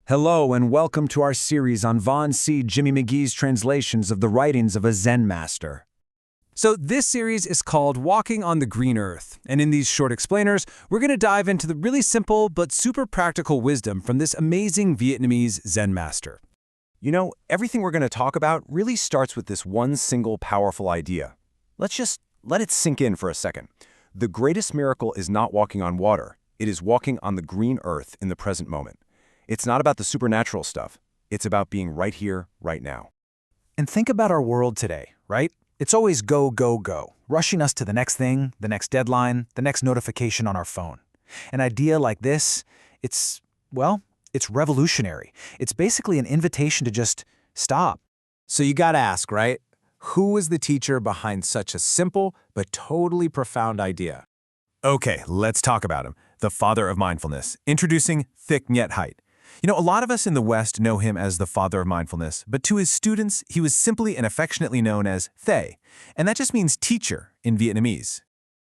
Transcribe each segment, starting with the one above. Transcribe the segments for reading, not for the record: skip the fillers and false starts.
Hello and welcome to our series on Von C. Jimmy McGee's translations of the writings of a Zen master. So this series is called Walking on the Green Earth, and in these short explainers, we're going to dive into the really simple but super practical wisdom from this amazing Vietnamese Zen master. You know, everything we're going to talk about really starts with this one single powerful idea. Let's just let it sink in for a second. The greatest miracle is not walking on water. It is walking on the green earth in the present moment. It's not about the supernatural stuff. It's about being right here, right now. And think about our world today, right? It's always go, go, go, rushing us to the next thing, the next deadline, the next notification on our phone. An idea like this, it's revolutionary. It's basically an invitation to just stop. So you gotta ask, right? Who is the teacher behind such a simple but totally profound idea? Okay, let's talk about him, the father of mindfulness. Introducing Thich Nhat. You know, a lot of us in the West know him as the father of mindfulness, but to his students, he was simply and affectionately known as Thay, and that just means teacher in Vietnamese.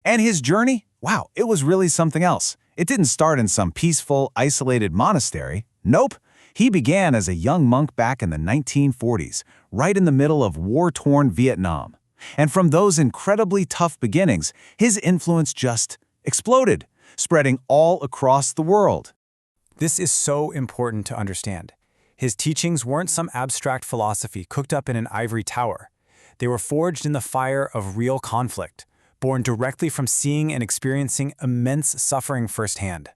And his journey? Wow, it was really something else. It didn't start in some peaceful, isolated monastery. Nope. He began as a young monk back in the 1940s, right in the middle of war-torn Vietnam. And from those incredibly tough beginnings, his influence just exploded, spreading all across the world. This is so important to understand. His teachings weren't some abstract philosophy cooked up in an ivory tower. They were forged in the fire of real conflict, born directly from seeing and experiencing immense suffering firsthand.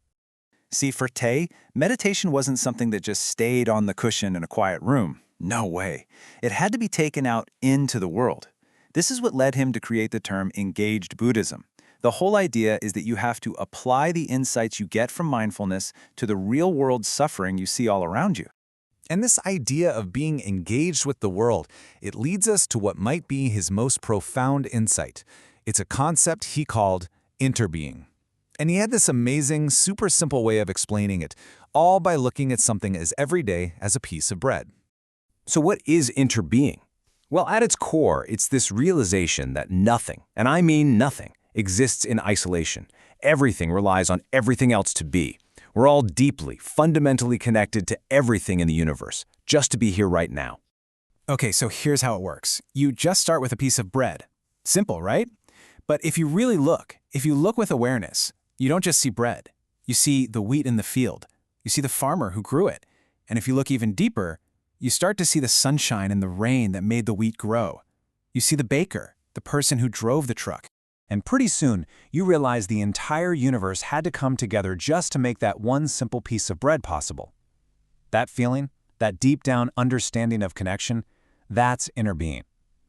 See, for Thay, meditation wasn't something that just stayed on the cushion in a quiet room. No way. It had to be taken out into the world. This is what led him to create the term engaged Buddhism. The whole idea is that you have to apply the insights you get from mindfulness to the real-world suffering you see all around you. And this idea of being engaged with the world, it leads us to what might be his most profound insight. It's a concept he called interbeing. And he had this amazing, super simple way of explaining it, all by looking at something as everyday as a piece of bread. So what is interbeing? Well, at its core, it's this realization that nothing, and I mean nothing, exists in isolation. Everything relies on everything else to be. We're all deeply, fundamentally connected to everything in the universe, just to be here right now. Okay, so here's how it works. You just start with a piece of bread. Simple, right? But if you really look, if you look with awareness, you don't just see bread. You see the wheat in the field. You see the farmer who grew it. And if you look even deeper, you start to see the sunshine and the rain that made the wheat grow. You see the baker, the person who drove the truck. And pretty soon, you realize the entire universe had to come together just to make that one simple piece of bread possible. That feeling, that deep down understanding of connection, that's inner being.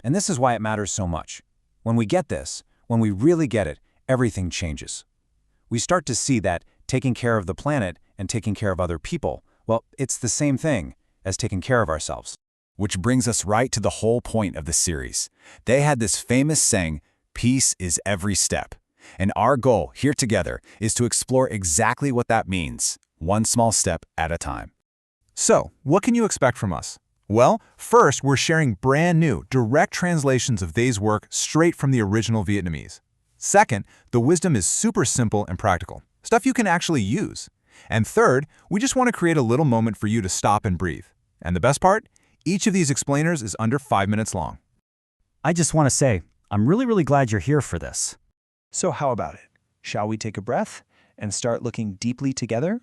And this is why it matters so much. When we get this, when we really get it, everything changes. We start to see that taking care of the planet and taking care of other people, well, it's the same thing as taking care of ourselves. Which brings us right to the whole point of the series. They had this famous saying, "Peace is every step." And our goal here together is to explore exactly what that means, one small step at a time. So, what can you expect from us? Well, first, we're sharing brand new, direct translations of Thay's work straight from the original Vietnamese. Second, the wisdom is super simple and practical, stuff you can actually use. And third, we just want to create a little moment for you to stop and breathe. And the best part? Each of these explainers is under 5 minutes long. I just want to say, I'm really glad you're here for this. So how about it? Shall we take a breath and start looking deeply together